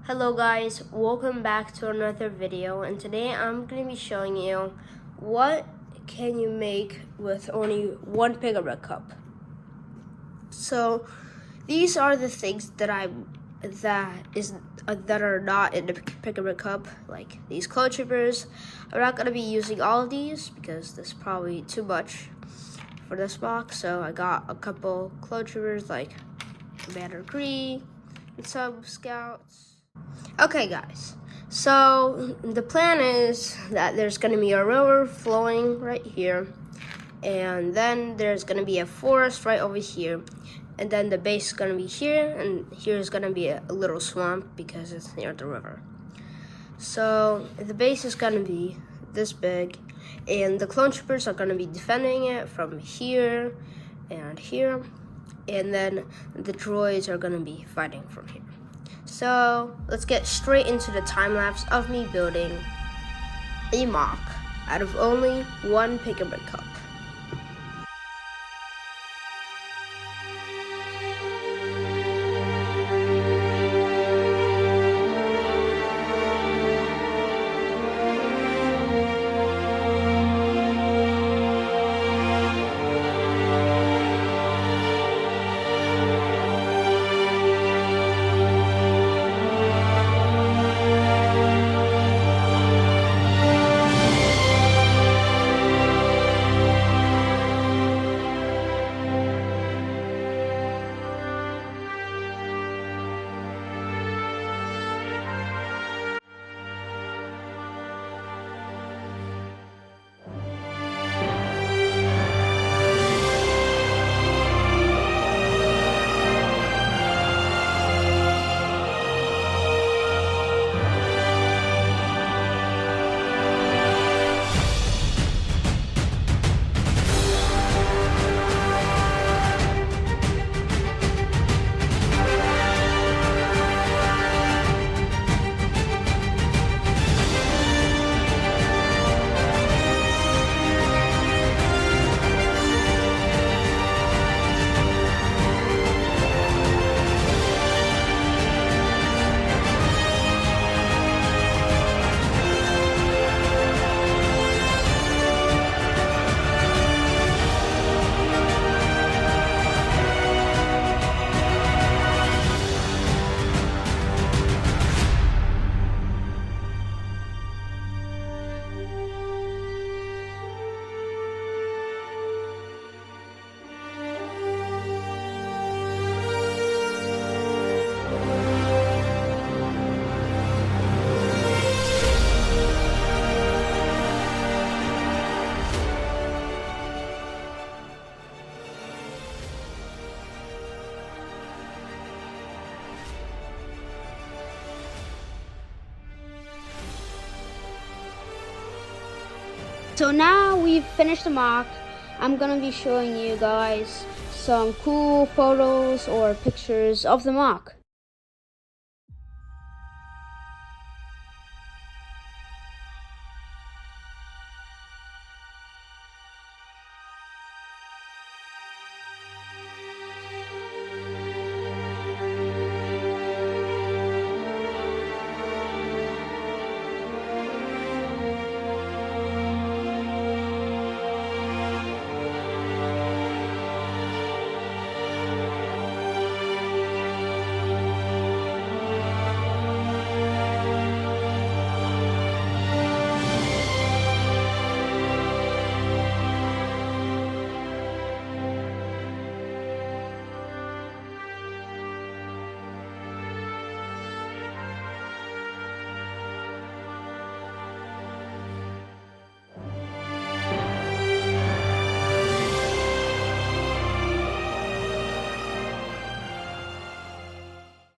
Hello guys, welcome back to another video, and today I'm going to be showing you what can you make with only one pickleball cup. So these are the things that are not in the pickleball cup, like these clothes strippers. I'm not going to be using all of these because this is probably too much for this box, so I got a couple clothes strippers like Commander Green and some Scouts. Okay guys, so the plan is that there's going to be a river flowing right here, and then there's going to be a forest right over here, and then the base is going to be here, and here's going to be a little swamp because it's near the river. So the base is going to be this big, and the clone troopers are going to be defending it from here and here, and then the droids are going to be fighting from here. So let's get straight into the time-lapse of me building a MOC out of only one pickleball cup. So now we've finished the MOC. I'm gonna be showing you guys some cool photos or pictures of the MOC.